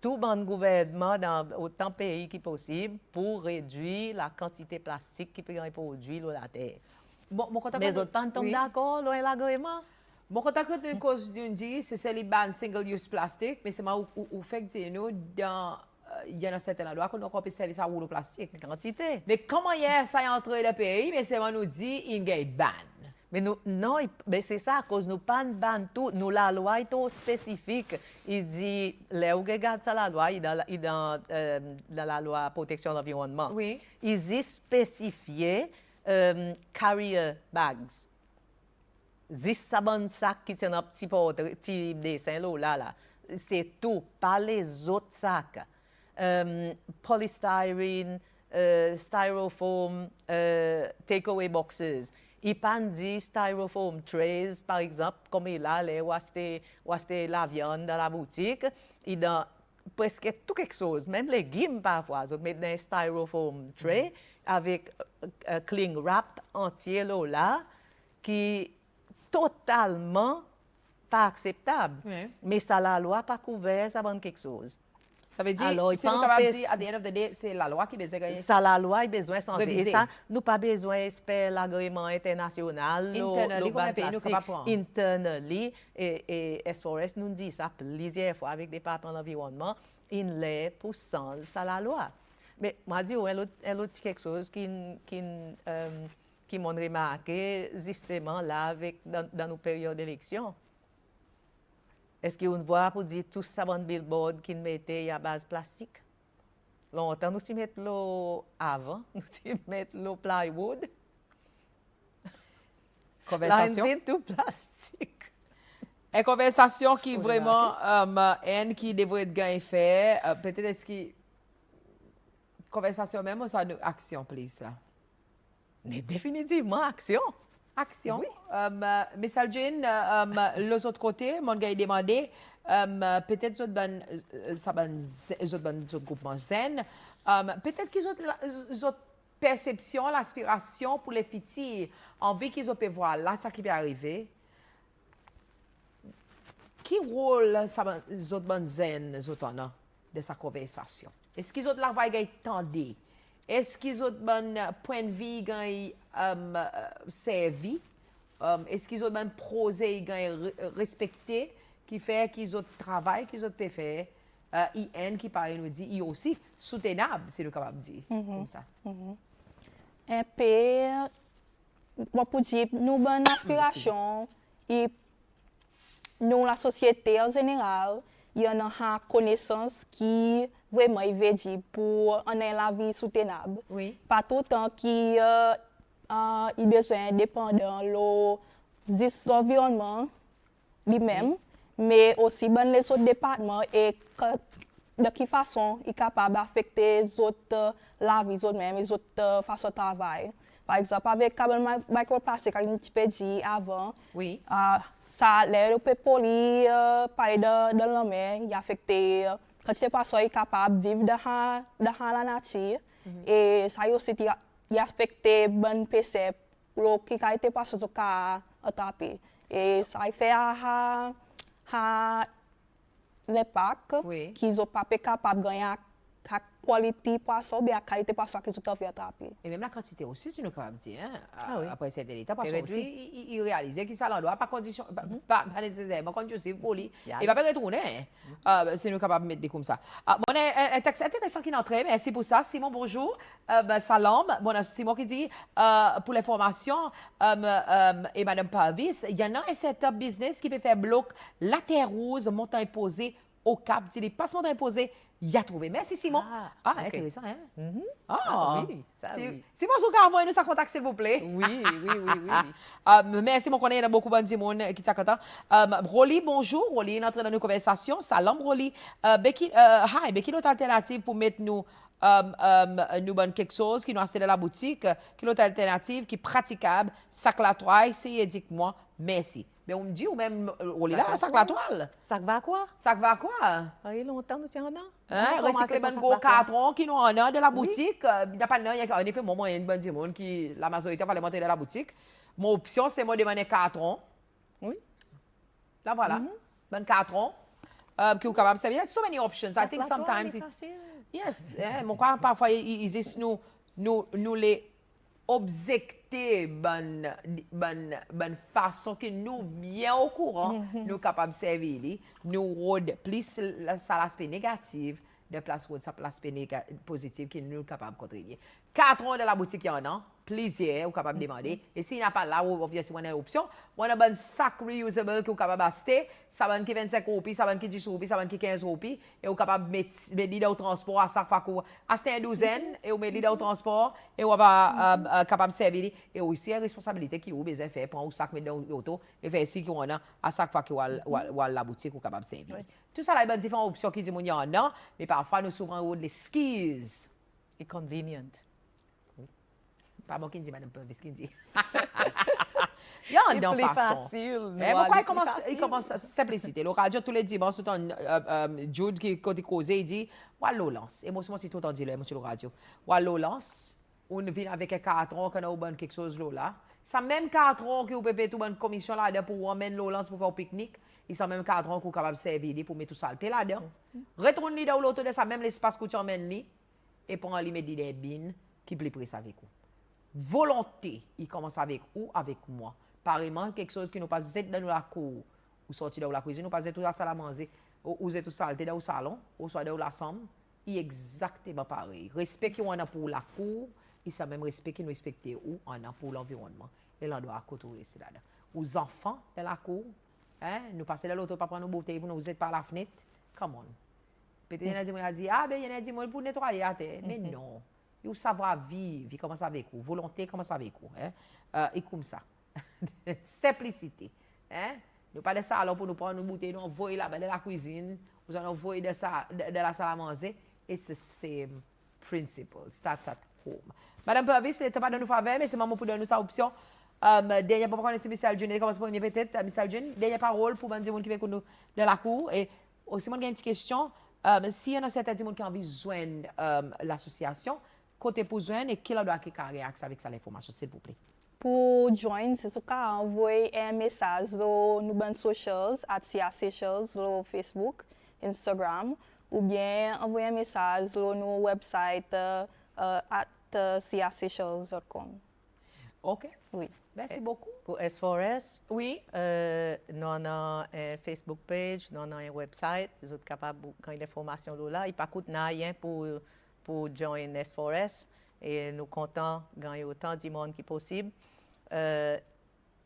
tout bon gouvernement dans autant de pays que possible pour réduire la quantité de plastique qui peut être produit dans la terre. Mais autres pas tombent d'accord avec l'agrément. Mon contact de cause d'une dit, c'est le ban single-use plastique, mais c'est moi où fait que nous, dans il y a un certain endroit qu'on a copié service à rouleau plastique. Quantité. Mais comment hier ça est entré dans le pays, mais c'est moi nous dit, il y a un ban. Mais nous, non, mais c'est ça, à cause nous pas ban tout, nous la loi est trop spécifique. Il dit, là où regarde ça la loi, il dans la loi protection de l'environnement. Oui. Il dit spécifié carrier bags. Zis sabon sac qui tient un petit dessin là. C'est tout, pas les autres sacs. Polystyrene, styrofoam, takeaway boxes. Il pas dit styrofoam trays, par exemple, comme il a là, où acheter la viande dans la boutique. Il a presque tout quelque chose, même les légumes parfois, ils mettent dans un styrofoam tray avec cling wrap entier là, qui totalement pas acceptable. Oui. Mais ça, la loi pas couvert, ça donne quelque chose. Ça veut dire, Alors, si nous sommes capables de dire, à the end of the day, c'est la loi qui besoin de gagner. Ça, la loi a besoin de changer. Réviser. Et ça, nous pas besoin d'espérer l'agrément international. Internally, combien de pays nous capables de prendre? Internally. Et SFORES nous dit ça plusieurs fois avec des départements de l'environnement. Il l'est pour changer ça, la loi. Mais moi, je dis, elle a quelque chose qui m'ont remarqué justement là, dans nos périodes d'élection. Est-ce qu'on voit pour dire tout ça dans le billboard qui mettait à base plastique? Longtemps, nous mettons l'eau avant, nous mettons l'eau plywood. Conversation. Là, tout plastique. Une conversation qui vraiment, qui devrait être gagnée fait. Peut-être est-ce que conversation même ou ça une action, please là? Mais définitivement, action. Action. Oui. Mais Saljane, les autres côtés, mon gars a demandé, peut-être les autres groupements zen, peut-être qu'ils ont perception, l'aspiration pour les filles, envie qu'ils ont pu voir là, ça qui peut arriver. Quel rôle les autres zen, les autres ont de sa conversation? Est-ce qu'ils ont de la voix qui tendue? Est-ce qu'ils ont un point de vue qui servi? Est-ce qu'ils ont un projet qui respecté, qui fait qu'ils ont travail, qu'ils ont pu faire? IN qui paraît nous dit, il est aussi soutenable, c'est le capable de dire, comme ça. Un peu, on peut dire, nous avons une aspiration, et nous, la société en général, il y a une connaissance qui vraiment veut dire pour la vie soutenable. Oui. Pas tout le temps qu'il a besoin dépendant de l'environnement lui-même, mais aussi dans les autres départements et de quelle façon il est capable d'affecter les autres, la vie des autres même, les autres façons de travail. Par exemple, avec le carbone microplastique, comme un petit peu dit avant, Oui. ça l'air peut poli parler de l'homme, il affecte quand c'est pas ça il est capable de vivre dans la nature et ça aussi il affecte bonne PC pour qui a été pas ce cas attrapé et ça fait à l'impact Oui. qu'ils ont pas capable de gagner la qualité poisson, bien la qualité poisson qui tout à fait attrapé. Et même la quantité aussi, tu nous capable de dire, hein, Ah oui. après cet état, parce C'est que aussi, réduit. il réalisait qu'il ça l'endroit, pas condition, pas nécessairement conducive pour lui. Yeah. Il va pas retourner. C'est nous capable de mettre des comme ça. Bon, un texte intéressant qui est entré, merci pour ça. Simon, bonjour. Salam. Bon, Simon qui dit, pour l'information, et Madame Parvis, il y en a un setup business qui peut faire bloc la terre rose, montant imposé au Cap. Il passe montant imposé, il a trouvé. Merci, Simon. Ok. Intéressant, hein? Ah oui, ça oui. Simon, si vous envoyez nous sa contact, s'il vous plaît. Oui. Merci, mon collègue, il y a beaucoup de monde qui t'attend. Rolly, bonjour. Rolly, est entré dans nos conversations. Salam, Rolly. Becky, Becky, notre alternative pour mettre nous bonne quelque chose qui nous a dans la boutique, qui est notre alternative, qui est praticable, sac la toile, c'est dites-moi, merci. Mais on me dit, ou même, Rolly, là, sac la toile. Ça va quoi? Sac va quoi? Ah, il y a longtemps, nous tiens en Hein, recycler ben gros carton qui nous en a de la boutique. Il n'y a pas de il y a en effet moment il y a une bonne monde qui la majorité va les monter dans la boutique. Mon option c'est moi demander carton. Oui. Là voilà. Ben carton qui est capable de servir. There's so many options. I think sometimes it's yes, mon quoi parfois ils disent nous les objecter bonne façon que nous bien au courant nous capables de servir nous rôde plus ça l'aspect négatif de place rôde ça l'aspect positif que nous capables de contribuer 4 ans de la boutique il y en a plaisir ou capable de demander et s'il n'y a pas là obviously on a une option on a un sac reusable que vous capable d'acheter ça va qui 25 roupies ça va qui 10 roupies ça va qui 15 roupies et vous capable mettre dans au transport à chaque fois que acheter une douzaine et vous mettez dans au transport et vous va capable de servir et aussi une responsabilité qui vous besoin faire prendre un sac mettre dans l'auto et faire ici qu'on a à chaque fois que vous la boutique vous capable de servir tout ça là il y a différentes options qui dit mon y en a mais parfois nous souvent les skis et convenient. Pas moi qui dit, Madame Purvis qui dit. Il y a une plus façon. facile. Mais pourquoi il commence à simplicité? Le radio, tous les dimanches, tout le temps, Jude qui cause, il dit, Wallo lance. Et moi, c'est tout le temps dit, le radio. Wallo lance, on vient avec un carton, qu'on a eu quelque chose là. Ça même carton que vous pouvez mettre une commission là-dedans pour amener l'Olance pour faire un pique-nique. Et ça même carton qu'on est capable de servir pour mettre tout ça là-dedans. Retournez dans l'autre de ça, même l'espace que tu emmènes, et pour en lui mettre des bines qui plaît pris avec vous. Volonté, il commence avec ou avec moi. Pareillement, quelque chose qui nous passe dans la cour, ou sorti dans la cuisine, nous passe tout à salle à manger, ou tout saleté dans le salon, ou soit dans la chambre, il est exactement pareil. Respect qu'on a pour la cour, et ça même respect qu'on respecte ou on a pour l'environnement. Et là, on doit côtoyer cela. Aux enfants de la cour, hein, nous passons dans l'auto pour prendre nos bouteilles, pour nous êtes par la fenêtre, come on. Peut-être qu'il y en a des gens qui disent, il y en a des gens pour nettoyer la terre. Mais non. Il faut savoir vivre, il commence avec vous. Volonté commence avec vous. Hein? Et comme ça. Simplicité. Hein? Nous pas de ça alors pour nous prendre une bouteille, nous envoyer là-bas de la cuisine, nous envoyer de la salle à manger. It's the same principle. Starts at home. Madame Purvis, ce n'était pas de nous faveur, mais c'est maman pour donner nous sa option. Dernière parole, c'est Michel June. Commence premier peut-être, Michel June. Dernière parole pour dire qui veut nous de la cour. Et aussi, moi, j'ai une petite question. Si y en a certains gens qui ont envie de joindre l'association, côté pour joindre, et qui doit réagir avec ça l'information, s'il vous plaît? Pour joindre, c'est ce cas envoyer un message sur nos socials, @CA Seychelles, sur Facebook, Instagram, ou bien envoyer un message sur nos website @CASeychelles.com. OK. Oui. Merci beaucoup. Pour S4S, Oui. nous avons un Facebook page, nous avons un website, nous sommes capables de gagner l'information là. Il n'y a pas coûte rien pour joindre S4S et nous comptons gagner autant de monde que possible.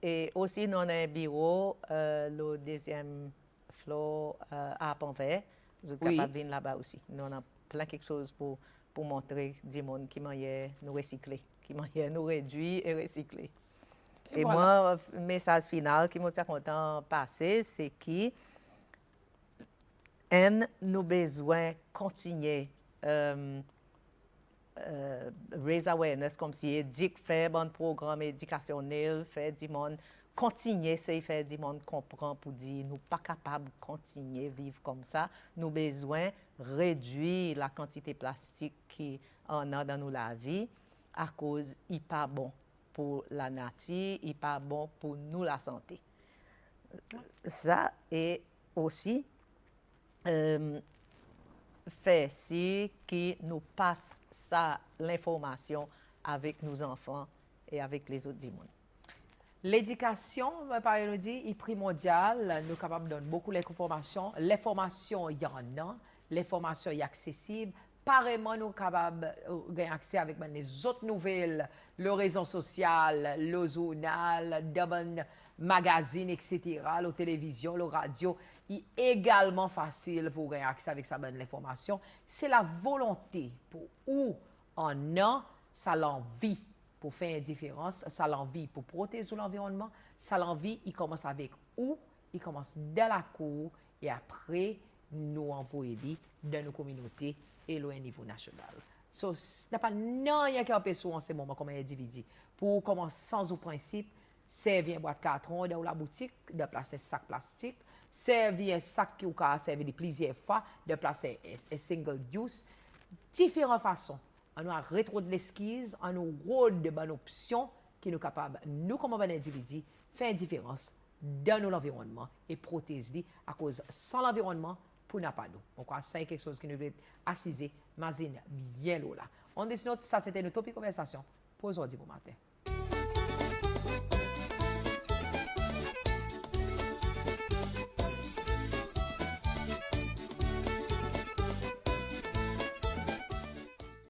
Et aussi, nous avons un bureau, le deuxième floor à Panvert. Nous sommes capables de venir là-bas aussi. Nous avons plein quelque chose pour montrer du monde qui manière nous recycler, qui manière nous réduire et recycler. Et voilà. Moi, le message final qui m'a content de passer, c'est que nous besoin de continuer raise awareness comme si fait bon programme éducationnel, fait du monde continuer c'est faire du monde comprend pour dire nous pas capable de continuer vivre comme ça, nous besoin réduire la quantité de plastique qui en a dans nous la vie à cause il pas bon pour la nature, il pas bon pour nous la santé. Ça et aussi fait si qui nous passe ça, l'information avec nos enfants et avec les autres du monde. L'éducation, par nous dit, est primordiale. Nous sommes capables de donner beaucoup d'informations. L'information, il y en a. L'information est accessible. Pareillement, nous sommes capables d'avoir accès avec les autres nouvelles, le réseau social, le journal, les magazines, etc., la télévision, la radio. Il est également facile pour avoir accès avec ça, l'information. C'est la volonté pour où on a, ça l'envie pour faire une différence, ça l'envie pour protéger l'environnement, ça l'envie, il commence avec où, il commence dans la cour et après, nous envoyer dans nos communautés et au niveau national. So, ce n'est pas rien qui empêche en ce moment comme un individu pour commencer sans au principe, servir une boîte de carton dans la boutique, de placer un sac plastique, servir un sac qui a servi plusieurs fois, de placer un single use, différentes façons. On a rétro de l'esquisse, on a rôle de bonnes options qui nous capables, nous comme un individu, faire une différence dans l'environnement et protéger à cause sans l'environnement, pour n'a pas nous. Donc, c'est quelque chose qui nous veut assiser, mazine bien là. On dit ça, c'était une topic conversation pour aujourd'hui pour matin.